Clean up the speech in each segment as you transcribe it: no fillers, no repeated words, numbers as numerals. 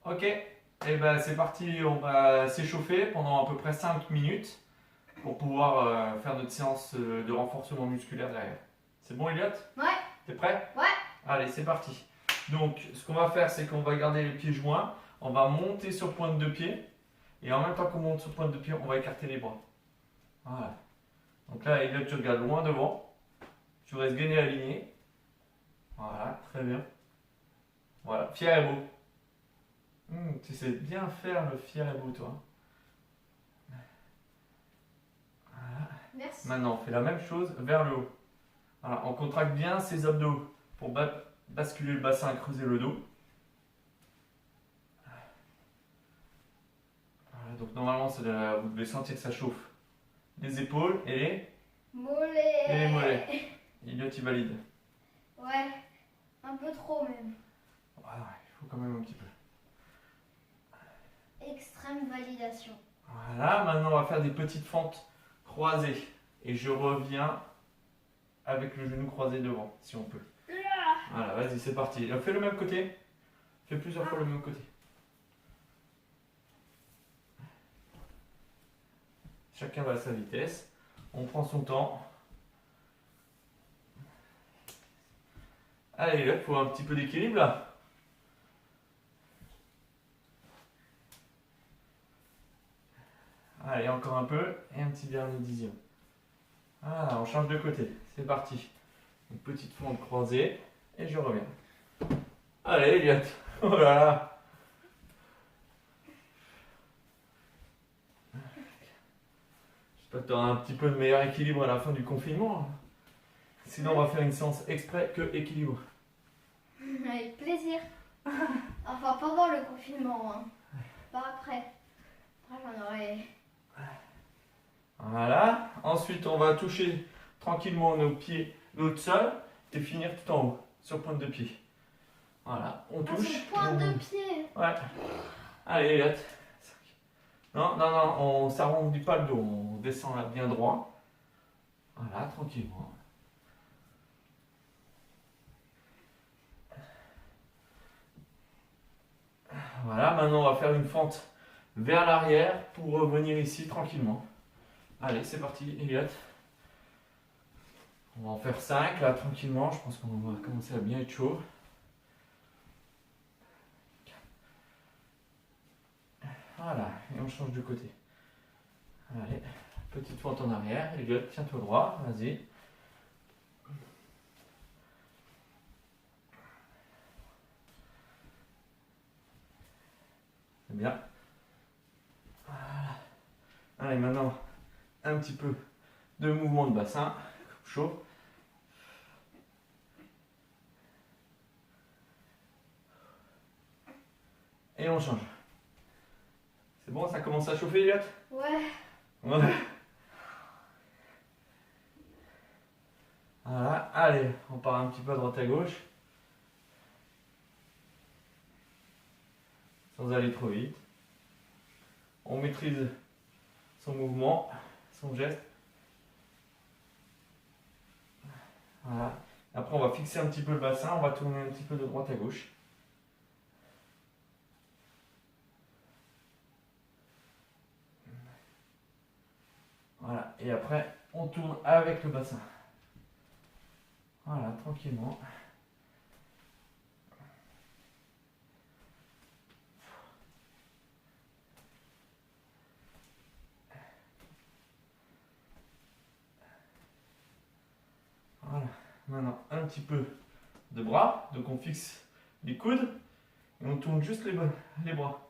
Ok, et ben c'est parti, on va s'échauffer pendant à peu près 5 minutes pour pouvoir faire notre séance de renforcement musculaire derrière. C'est bon Elliot? Ouais. T'es prêt? Ouais. Allez, c'est parti. Donc, ce qu'on va faire, c'est qu'on va garder les pieds joints, on va monter sur pointe de pied, et en même temps qu'on monte sur pointe de pied, on va écarter les bras. Voilà. Donc là, Elliot, tu regardes loin devant, tu restes gainé aligné. Voilà, très bien. Voilà, fier et beau. Tu sais bien faire le fier et beau, toi. Voilà. Merci. Maintenant, on fait la même chose vers le haut. Voilà, on contracte bien ses abdos pour basculer le bassin et creuser le dos. Voilà, donc normalement, vous devez sentir que ça chauffe les épaules et Mollet. les mollets. Elliot, il valide. Ouais. Un peu trop même. Voilà, il faut quand même un petit peu. Extrême validation. Voilà, maintenant on va faire des petites fentes croisées. Et je reviens avec le genou croisé devant, si on peut. Voilà, vas-y, c'est parti. Fais le même côté. Fais plusieurs fois le même côté. Chacun va à sa vitesse. On prend son temps. Allez, là, il faut un petit peu d'équilibre là. Allez, encore un peu. Et un petit dernier dixième. Voilà, on change de côté. C'est parti. Une petite fente croisée. Et je reviens. Allez, Elliot. Oh là là. J'espère que tu auras un petit peu de meilleur équilibre à la fin du confinement. Sinon, on va faire une séance exprès que équilibre. Avec plaisir. Enfin, pendant le confinement, hein. Pas après. Après, j'en aurais. Voilà. Ensuite, on va toucher tranquillement nos pieds, notre sol, et finir tout en haut, sur pointe de pied. Voilà, on touche. Sur pointe de pied. Ouais. Allez, Elliot. Non, non, non, on s'arrondit pas le dos, on descend là bien droit. Voilà, tranquillement. Voilà, maintenant on va faire une fente vers l'arrière pour revenir ici tranquillement. Allez, c'est parti, Elliot. On va en faire 5 là tranquillement, je pense qu'on va commencer à bien être chaud. Voilà, et on change de côté. Allez, petite fente en arrière. Elliot, tiens-toi droit, vas-y. C'est bien. Voilà. Allez, maintenant, un petit peu de mouvement de bassin, chaud. Et on change. C'est bon, ça commence à chauffer, Elliot? Ouais. Ouais. Voilà, allez, on part un petit peu à droite à gauche. Sans aller trop vite. On maîtrise son mouvement, son geste. Voilà. Après, on va fixer un petit peu le bassin, on va tourner un petit peu de droite à gauche. Voilà, et après, on tourne avec le bassin. Voilà, tranquillement. Voilà, maintenant un petit peu de bras, donc on fixe les coudes et on tourne juste les bras,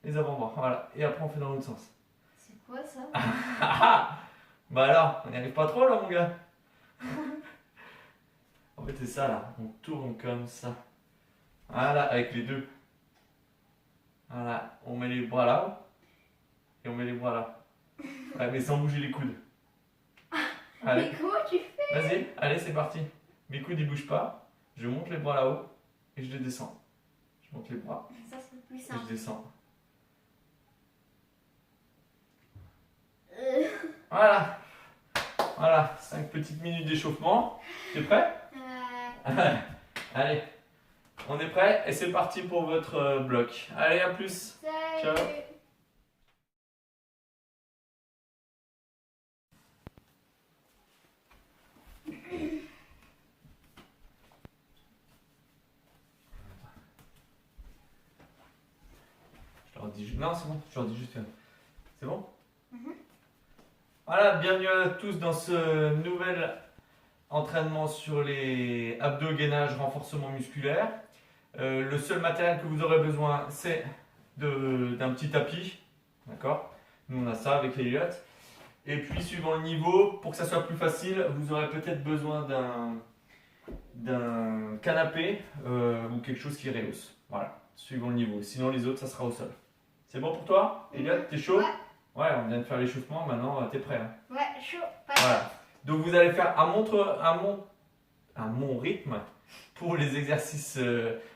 les avant-bras. Voilà, et après on fait dans l'autre sens. C'est quoi ça? Bah alors, on n'y arrive pas trop là, mon gars. En fait, c'est ça là, on tourne comme ça. Voilà, avec les deux. Voilà, on met les bras là et on met les bras là. Ouais, mais sans bouger les coudes. Allez, Mais comment tu fais? vas-y, allez, c'est parti. Mes coudes ils bougent pas. Je monte les bras là-haut et je les descends. Je monte les bras Ça, c'est plus et je simple. descends. Voilà. Voilà, 5 petites minutes d'échauffement. T'es prêt? Allez, On est prêt et c'est parti pour votre bloc. Allez, à plus. Salut. Ciao. Je leur dis... Non, c'est bon, je leur dis juste... C'est bon? Voilà, bienvenue à tous dans ce nouvel entraînement sur les abdos, gainage, renforcement musculaire. Le seul matériel que vous aurez besoin, c'est d'un petit tapis. D'accord? Nous, on a ça avec Elliot. Et puis, suivant le niveau, pour que ça soit plus facile, vous aurez peut-être besoin d'un canapé ou quelque chose qui rehausse. Voilà, suivant le niveau. Sinon, les autres, ça sera au sol. C'est bon pour toi, Elliot? T'es chaud? Ouais. Ouais, on vient de faire l'échauffement, maintenant t'es prêt. Hein. Ouais, chaud. Voilà. Donc vous allez faire à mon rythme pour les exercices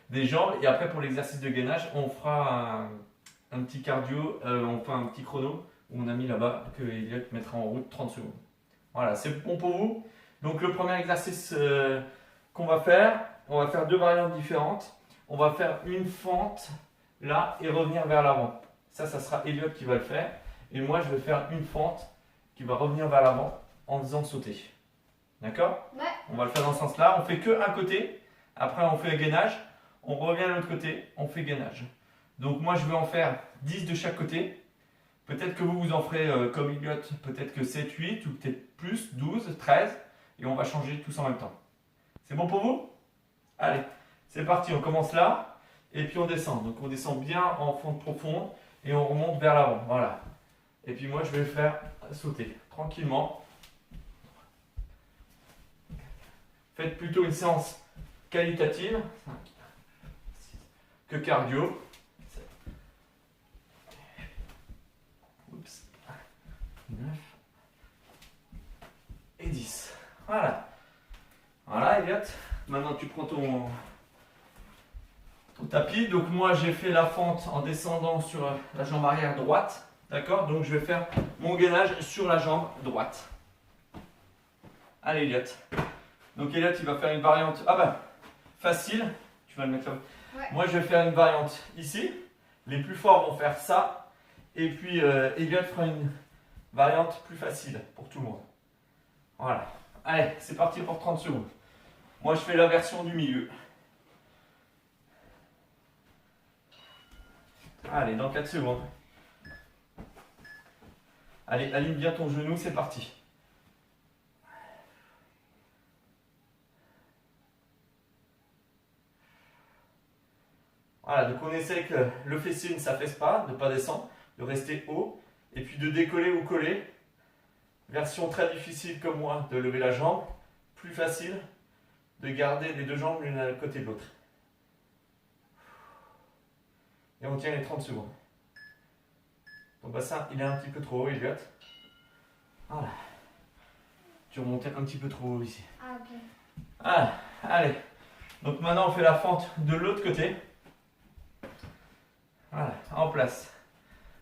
des jambes et après pour l'exercice de gainage, on fera un petit cardio, on fera un petit chrono où on a mis là-bas que Elliot mettra en route 30 secondes. Voilà, c'est bon pour vous. Donc le premier exercice qu'on va faire, on va faire deux variantes différentes. On va faire une fente là et revenir vers l'avant. Ça sera Elliot qui va le faire. Et moi, je vais faire une fente qui va revenir vers l'avant en faisant sauter. D'accord? Ouais. On va le faire dans ce sens-là. On fait que un côté. Après, on fait gainage. On revient à l'autre côté. On fait gainage. Donc, moi, je vais en faire 10 de chaque côté. Peut-être que vous en ferez comme Elliot, peut-être que 7, 8 ou peut-être plus, 12, 13. Et on va changer tous en même temps. C'est bon pour vous? Allez, c'est parti. On commence là. Et puis, on descend. Donc, on descend bien en fente profonde. Et on remonte vers l'avant. Voilà. Et puis moi, je vais le faire sauter tranquillement. Faites plutôt une séance qualitative que cardio. Oups. 9 et 10. Voilà. Voilà, Elliot. Maintenant, tu prends ton tapis. Donc moi, j'ai fait la fente en descendant sur la jambe arrière droite. D'accord? Donc je vais faire mon gainage sur la jambe droite. Allez, Elliot. Donc Elliot, il va faire une variante. Ah bah, facile. Tu vas le mettre là. Ouais. Moi, je vais faire une variante ici. Les plus forts vont faire ça. Et puis Elliot fera une variante plus facile pour tout le monde. Voilà. Allez, c'est parti pour 30 secondes. Moi, je fais la version du milieu. Allez, dans 4 secondes. Allez, aligne bien ton genou, c'est parti. Voilà, donc on essaie que le fessier ne s'affaisse pas, de ne pas descendre, de rester haut, et puis de décoller ou coller. Version très difficile comme moi, de lever la jambe. Plus facile de garder les deux jambes l'une à côté de l'autre. Et on tient les 30 secondes. Ton bassin, il est un petit peu trop haut, Elliot. Voilà. Tu remontes un petit peu trop haut ici. Ah, ok. Ah, allez. Donc maintenant, on fait la fente de l'autre côté. Voilà, en place.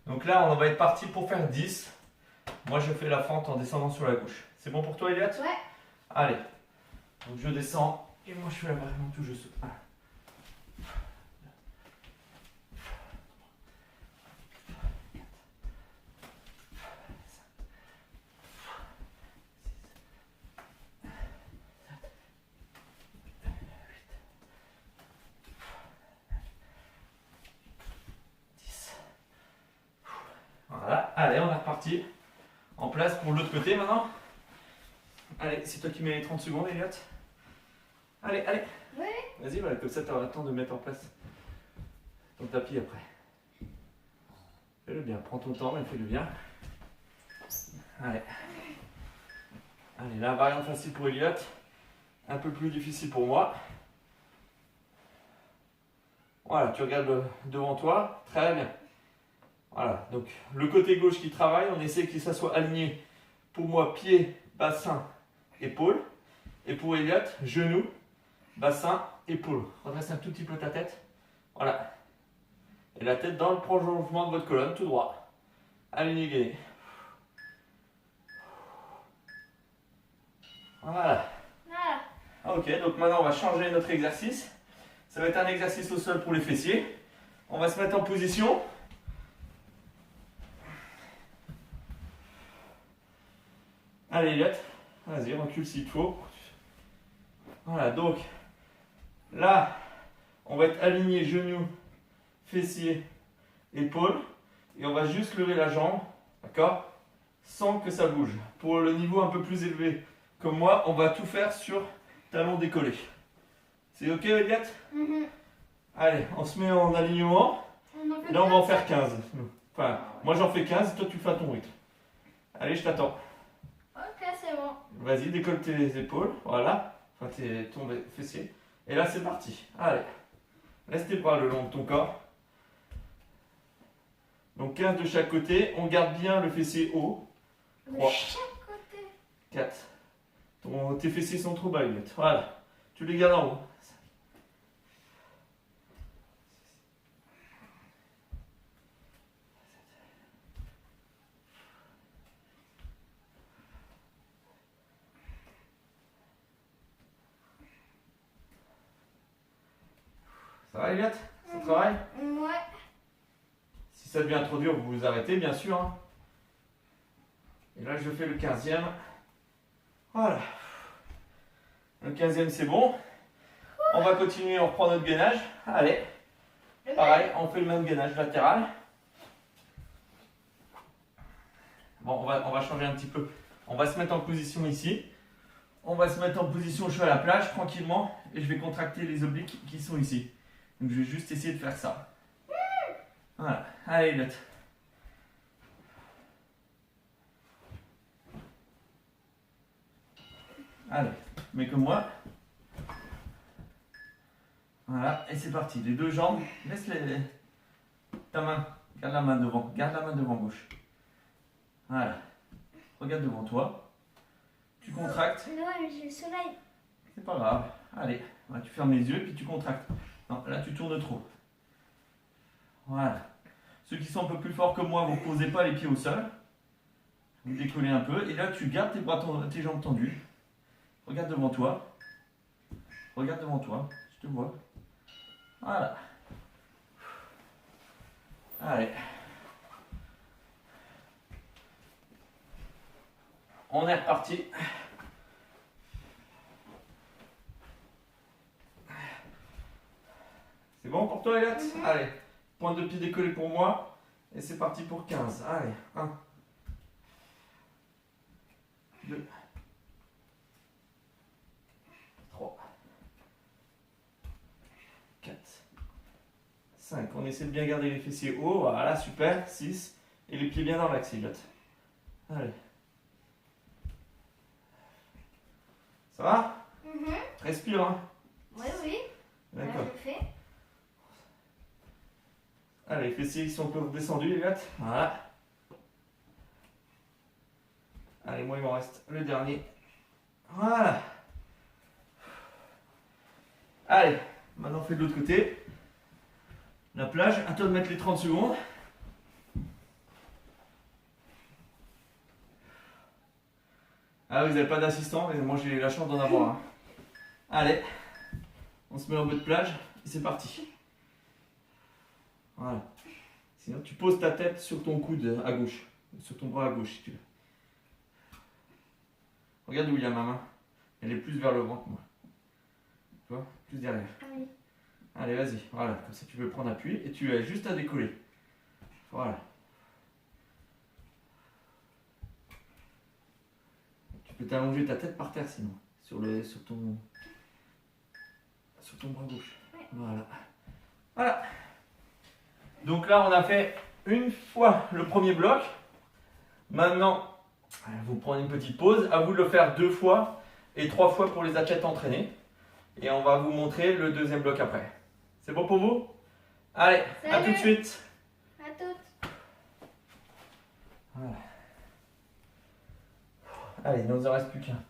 Donc là, on va être parti pour faire 10. Moi, je fais la fente en descendant sur la gauche. C'est bon pour toi, Elliot? Ouais. Allez. Donc je descends et moi, je fais la variante où je saute. Ah. Voilà, allez, on est reparti. En place pour l'autre côté maintenant. Allez, c'est toi qui mets les 30 secondes, Elliot. Allez, allez. Oui. Vas-y, voilà, comme ça, tu auras le temps de mettre en place ton tapis après. Fais-le bien, prends ton temps, mais fais-le bien. Allez. Allez, la variante facile pour Elliot. Un peu plus difficile pour moi. Voilà, tu regardes devant toi. Très bien. Voilà, donc le côté gauche qui travaille, on essaie que ça soit aligné pour moi pied, bassin, épaule. Et pour Elliot, genou, bassin, épaule. Redresse un tout petit peu ta tête. Voilà. Et la tête dans le prolongement de votre colonne, tout droit. Aligné, gainé. Voilà. Voilà. Ok, donc maintenant on va changer notre exercice. Ça va être un exercice au sol pour les fessiers. On va se mettre en position. Allez, Elliot, vas-y, recule s'il faut. Voilà, donc là, on va être aligné genoux, fessiers, épaules. Et on va juste lever la jambe, d'accord? Sans que ça bouge. Pour le niveau un peu plus élevé, comme moi, on va tout faire sur talon décollé. C'est ok, Elliot? Allez, on se met en alignement. Et là, on va en faire 15. Enfin, moi j'en fais 15, toi tu fais à ton rythme. Allez, je t'attends. Ok, c'est bon. Vas-y, décolle tes épaules, voilà. Enfin, ton fessier. Et là, c'est parti. Allez, laisse tes bras le long de ton corps. Donc 15 de chaque côté. On garde bien le fessier haut. De 3, chaque côté. 4. Tes fessiers sont trop bas, Elliot. Voilà. Tu les gardes en haut. Ça va, Elliot? Ça travaille? Ouais. Si ça devient trop dur, vous vous arrêtez, bien sûr. Hein. Et là, je fais le 15e. Voilà. Le 15e, c'est bon. On va continuer, on reprend notre gainage. Allez. Pareil, on fait le même gainage latéral. Bon, on va changer un petit peu. On va se mettre en position ici. On va se mettre en position, je suis à la plage, tranquillement. Et je vais contracter les obliques qui sont ici. Donc, je vais juste essayer de faire ça. Voilà. Allez, Elliot. Allez, mets comme moi. Voilà, et c'est parti. Les deux jambes, laisse ta main. Garde la main devant. Garde la main devant gauche. Voilà. Regarde devant toi. Tu contractes. Ouais, mais j'ai le soleil. C'est pas grave. Allez, voilà, tu fermes les yeux et puis tu contractes. Non, là tu tournes trop. Voilà. Ceux qui sont un peu plus forts que moi, vous ne posez pas les pieds au sol. Vous décollez un peu. Et là, tu gardes tes jambes tendues. Regarde devant toi. Regarde devant toi. Je te vois. Voilà. Allez. On est reparti. C'est bon pour toi, Elliot? Allez. Pointe de pied décollée pour moi. Et c'est parti pour 15. Allez. 1. 2. 3. 4. 5. On essaie de bien garder les fessiers hauts. Voilà, super. 6. Et les pieds bien dans l'axe, Elliot. Allez. Ça va? Respire, hein? Oui, oui. D'accord. Là, je fais. Allez, les fessiers ils sont un peu redescendus, les gars. Voilà. Allez, moi il m'en reste le dernier. Voilà. Allez, maintenant on fait de l'autre côté. La plage, à toi de mettre les 30 secondes. Ah, vous n'avez pas d'assistant, mais moi j'ai la chance d'en avoir un. Allez, on se met en mode plage et c'est parti. Voilà. Sinon, tu poses ta tête sur ton coude à gauche, sur ton bras à gauche si tu veux. Regarde où il y a ma main. Elle est plus vers le ventre, moi. Tu vois, plus derrière. Ah oui. Allez, vas-y. Voilà, comme ça tu peux prendre appui et tu as juste à décoller. Voilà. Tu peux t'allonger ta tête par terre sinon, sur ton bras gauche. Ouais. Voilà. Voilà. Donc là, on a fait une fois le premier bloc. Maintenant, vous prenez une petite pause. À vous de le faire 2 fois et 3 fois pour les athlètes entraînés. Et on va vous montrer le deuxième bloc après. C'est bon pour vous? Allez, à tout de suite. À toutes. Voilà. Allez, il ne nous en reste plus qu'un.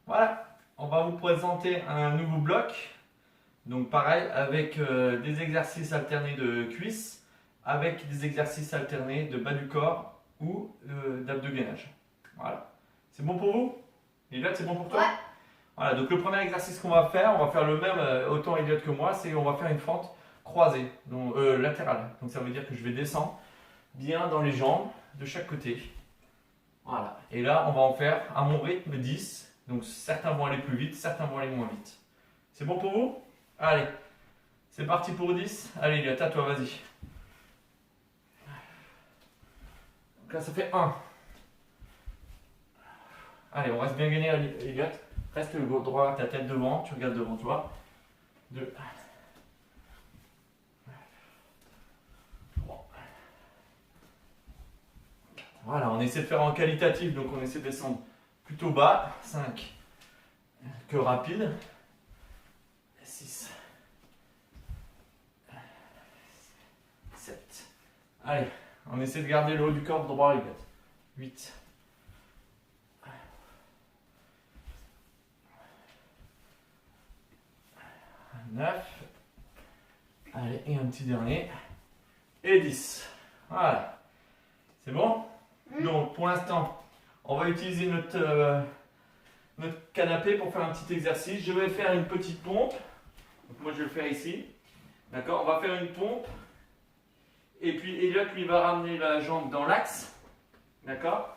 Voilà, on va vous présenter un nouveau bloc. Donc pareil, avec des exercices alternés de cuisses, avec des exercices alternés de bas du corps ou d'abdos gainage. Voilà. C'est bon pour vous? Et là, c'est bon pour toi? Ouais. Voilà, donc le premier exercice qu'on va faire le même, autant Elliot que moi, c'est on va faire une fente croisée, donc latérale. Donc ça veut dire que je vais descendre bien dans les jambes de chaque côté. Voilà, et là on va en faire à mon rythme 10. Donc certains vont aller plus vite, certains vont aller moins vite. C'est bon pour vous? Allez, c'est parti pour 10. Allez Elliot, à toi, vas-y. Donc là ça fait 1. Allez, on reste bien gagné, Elliot. Reste le droit, ta tête devant, tu regardes devant, tu vois. 2. 3. Voilà, on essaie de faire en qualitatif, donc on essaie de descendre plutôt bas. 5. Que rapide. 6. 7. Allez, on essaie de garder le haut du corps droit, Elliot. 8. 9. Allez, et un petit dernier. Et 10. Voilà. C'est bon? Donc, pour l'instant, on va utiliser notre canapé pour faire un petit exercice. Je vais faire une petite pompe. Donc, moi, je vais le faire ici. D'accord? On va faire une pompe. Et puis, Elliot, lui, va ramener la jambe dans l'axe. D'accord?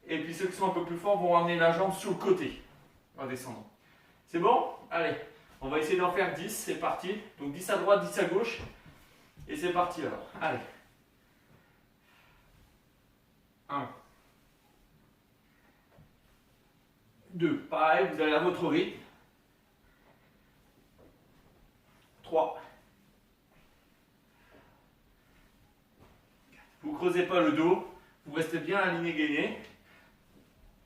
Et puis, ceux qui sont un peu plus forts vont ramener la jambe sur le côté. En descendant. C'est bon? Allez. On va essayer d'en faire 10, c'est parti. Donc 10 à droite, 10 à gauche. Et c'est parti alors. Allez. 1. 2. Pareil, vous allez à votre rythme. 3. Vous ne creusez pas le dos. Vous restez bien aligné gainé.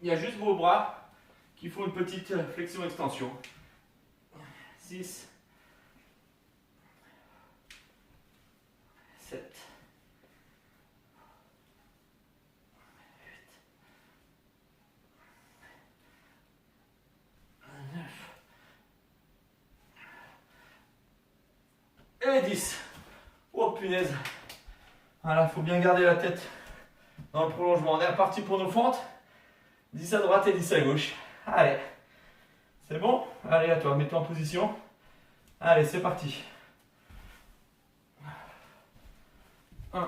Il y a juste vos bras qui font une petite flexion-extension. 6, 7, 8, 9 et 10. Oh punaise. Voilà, il faut bien garder la tête dans le prolongement. On est reparti pour nos fentes. 10 à droite et 10 à gauche. Allez. C'est bon? Allez, à toi, mets-toi en position. Allez, c'est parti. 1.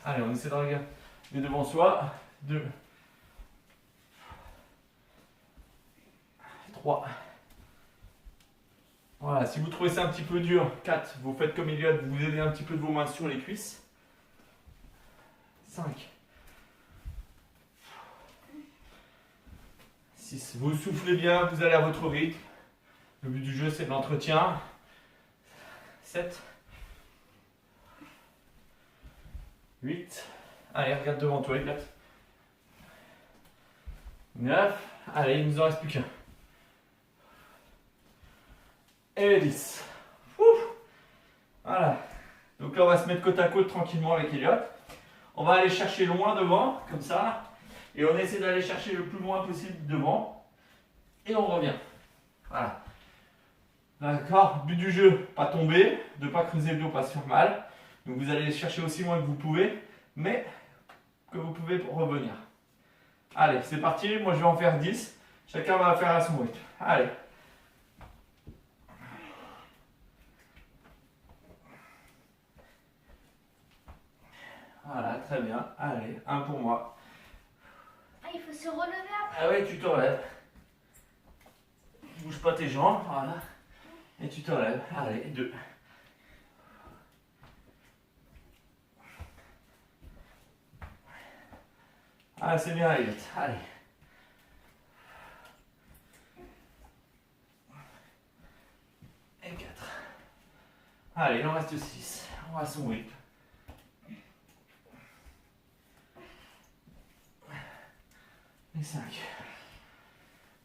Allez, on essaie de regarder devant soi. 2. 3. Voilà, si vous trouvez ça un petit peu dur, 4. Vous faites comme Elliot, vous aidez un petit peu de vos mains sur les cuisses. 5. 6. Vous soufflez bien, vous allez à votre rythme. Le but du jeu, c'est de l'entretien. 7. 8. Allez, regarde devant toi, Elliot. 9. Allez, il nous en reste plus qu'un. Et 10. Ouf. Voilà. Donc là, on va se mettre côte à côte tranquillement avec Elliot. On va aller chercher loin devant, comme ça. Et on essaie d'aller chercher le plus loin possible devant. Et on revient. Voilà. D'accord? But du jeu, pas tomber, de ne pas creuser le dos, pas se faire mal. Donc vous allez chercher aussi loin que vous pouvez, mais que vous pouvez revenir. Allez, c'est parti. Moi, je vais en faire 10. Chacun va faire à son rythme. Allez. Voilà, très bien. Allez, un pour moi. Ah, il faut se relever après. Ah ouais, tu te relèves. Tu bouges pas tes jambes, voilà. Et tu te relèves. Allez, 2. Ah, c'est bien, Elliot. Allez. Et 4. Allez, il en reste 6. On va à son rythme. Et 5.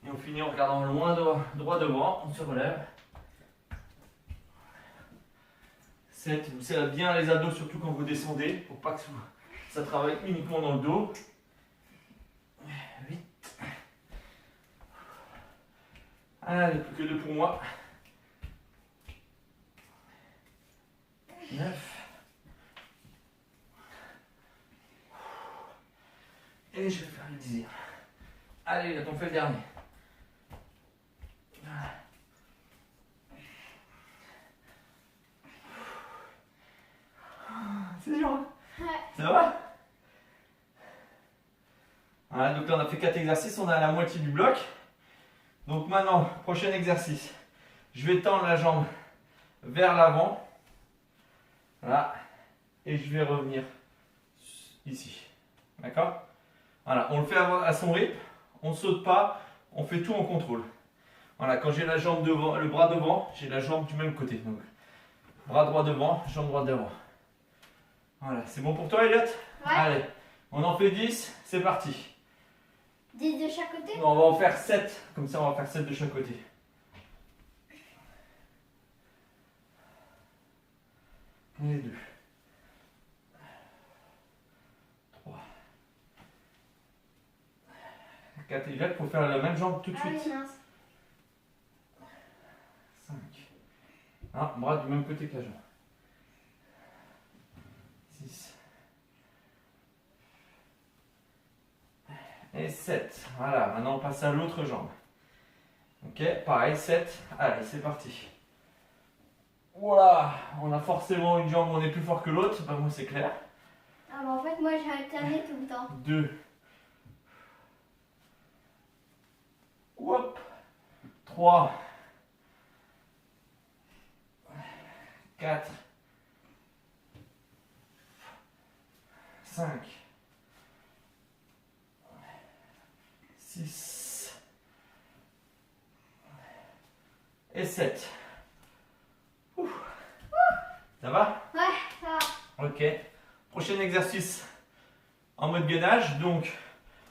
Et on finit en regardant loin droit devant. On se relève. 7. Vous serrez bien les abdos, surtout quand vous descendez, pour pas que ça travaille uniquement dans le dos. 8. Allez, plus que 2 pour moi. 9. Et je vais faire le 10. Allez, là, on fait le dernier. C'est dur. Ouais. Ça va? Voilà, donc là on a fait 4 exercices, on est à la moitié du bloc. Donc maintenant, prochain exercice. Je vais tendre la jambe vers l'avant. Voilà. Et je vais revenir ici. D'accord? Voilà, on le fait à son rythme. On ne saute pas, on fait tout en contrôle. Voilà, quand j'ai la jambe devant, le bras devant, j'ai la jambe du même côté. Donc, bras droit devant, jambe droite devant. Voilà, c'est bon pour toi, Elliot? Ouais. Allez, on en fait 10, c'est parti. 10 de chaque côté? Non, on va en faire 7, comme ça on va faire 7 de chaque côté. Et 2. 3. 4 et 4, il faut faire la même jambe tout de Ah suite. oui, mince. 5. Ah, bras du même côté que la jambe. 6. Et 7. Voilà, maintenant on passe à l'autre jambe. Ok, pareil, 7. Allez, c'est parti. Voilà, on a forcément une jambe où on est plus fort que l'autre. Bah, moi, c'est clair. Ah bah en fait, moi j'ai alterné tout le temps. 2. Hop. 3. 4. 5. 6. Et 7. Ouh. Ça va? Ouais, ça va. Ok. Prochain exercice en mode gainage. Donc,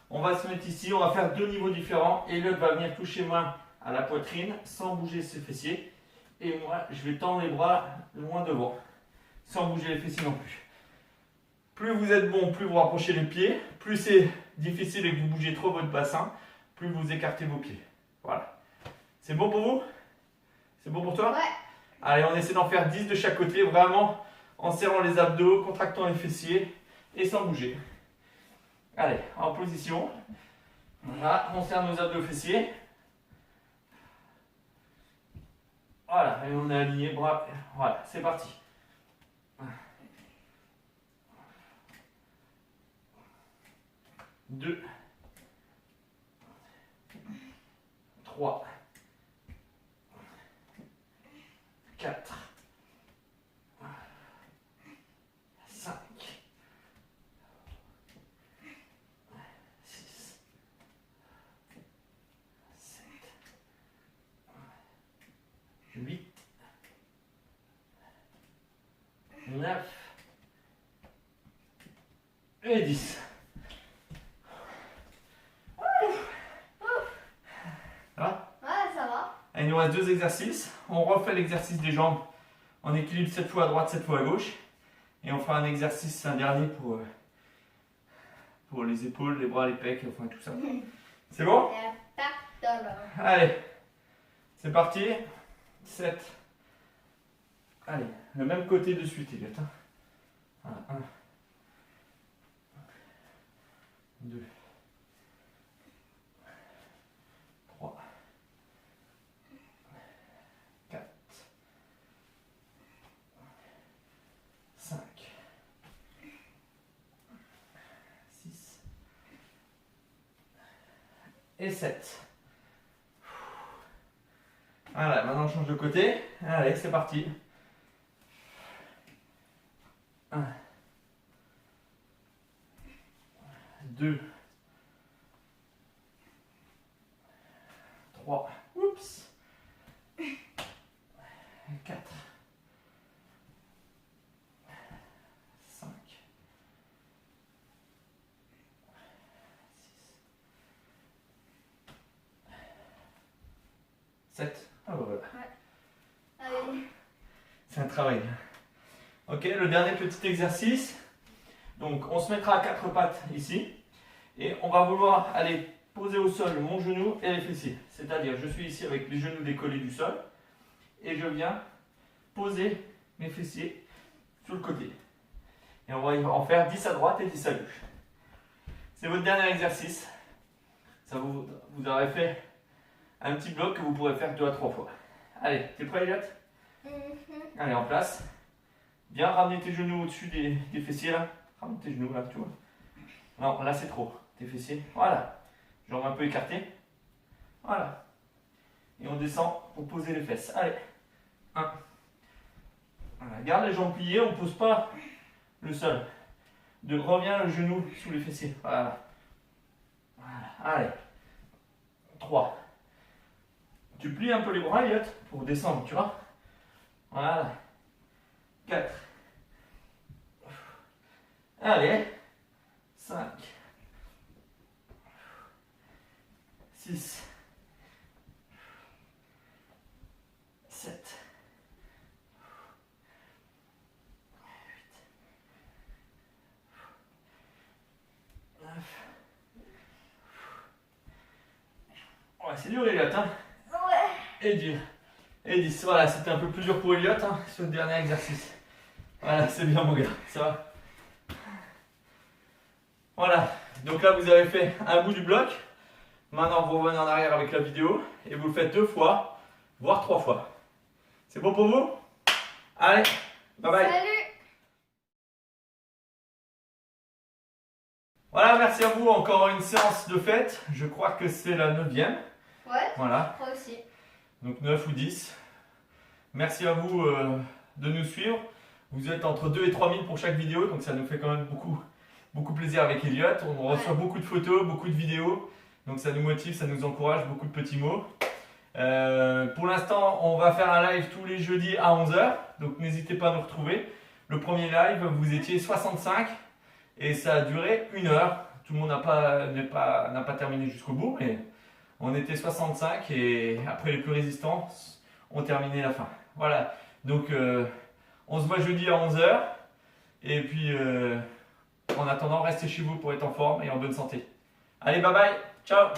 on va se mettre ici. On va faire 2 niveaux différents. Elliot va venir toucher main à la poitrine sans bouger ses fessiers. Et moi, je vais tendre les bras loin devant sans bouger les fessiers non plus. Plus vous êtes bon, plus vous rapprochez les pieds. Plus c'est difficile et que vous bougez trop votre bassin, plus vous écartez vos pieds. Voilà. C'est bon pour vous? C'est bon pour toi? Ouais. Allez, on essaie d'en faire 10 de chaque côté, vraiment en serrant les abdos, contractant les fessiers et sans bouger. Allez, en position. Voilà, on serre nos abdos fessiers. Voilà, et on est aligné, bras. Voilà, c'est parti. 2, 3, 4, 5, 6, 7, 8, 9 et 10. Ouais, ça va. Il nous reste 2 exercices. On refait l'exercice des jambes en équilibre 7 fois à droite, 7 fois à gauche. Et on fera un exercice, un dernier pour les épaules, les bras, les pecs, enfin tout ça. C'est bon? Allez, c'est parti. 7. Allez, le même côté de suite, Elliot. Voilà, 1, 2, 3, 4, 5, 6 et 7. Voilà, maintenant on change de côté. Allez, c'est parti. 1, 2, 3, oups, 4, 5, 6, 7. Ah bah voilà. Allez. C'est un travail. Ok, le dernier petit exercice. Donc on se mettra à 4 pattes ici. Et on va vouloir aller poser au sol mon genou et les fessiers. C'est-à-dire, je suis ici avec les genoux décollés du sol. Et je viens poser mes fessiers sur le côté. Et on va en faire 10 à droite et 10 à gauche. C'est votre dernier exercice. Ça vous aurez fait un petit bloc que vous pourrez faire 2 à 3 fois. Allez, t'es prêt, Elliot? Allez, en place. Viens ramener tes genoux au-dessus des fessiers là. Ramène tes genoux là, tu vois. Non, là c'est trop. Tes fessiers. Voilà. Jambes un peu écartées. Voilà. Et on descend pour poser les fesses. Allez. 1. Voilà. Garde les jambes pliées, on ne pose pas le sol. Reviens le genou sous les fessiers. Voilà. Voilà. Allez. 3. Tu plies un peu les bras, Elliot, pour descendre, tu vois. Voilà. 4. Allez. 5. 6. 7. 8. 9. Ouais, c'est dur, Elliot, hein? Ouais. Et dur. Et 10. Voilà, c'était un peu plus dur pour Elliot, hein, ce dernier exercice. Voilà, c'est bien, mon gars. Ça va? Voilà. Donc là, vous avez fait un bout du bloc. Maintenant, vous revenez en arrière avec la vidéo et vous le faites 2 fois, voire 3 fois. C'est bon pour vous? Allez, bye bye. Salut. Voilà, merci à vous. Encore une séance de fête. Je crois que c'est la 9e. Ouais, Voilà. moi aussi. Donc 9 ou 10. Merci à vous de nous suivre. Vous êtes entre 2 et 3 000 pour chaque vidéo, donc ça nous fait quand même beaucoup plaisir avec Elliot. On reçoit beaucoup de photos, beaucoup de vidéos, donc ça nous motive, ça nous encourage, beaucoup de petits mots. Pour l'instant, on va faire un live tous les jeudis à 11h, donc n'hésitez pas à nous retrouver. Le premier live, vous étiez 65 et ça a duré 1 heure. Tout le monde n'a pas terminé jusqu'au bout, mais on était 65 et après les plus résistants ont terminé la fin. Voilà, donc on se voit jeudi à 11h et puis en attendant, restez chez vous pour être en forme et en bonne santé. Allez, bye bye, ciao!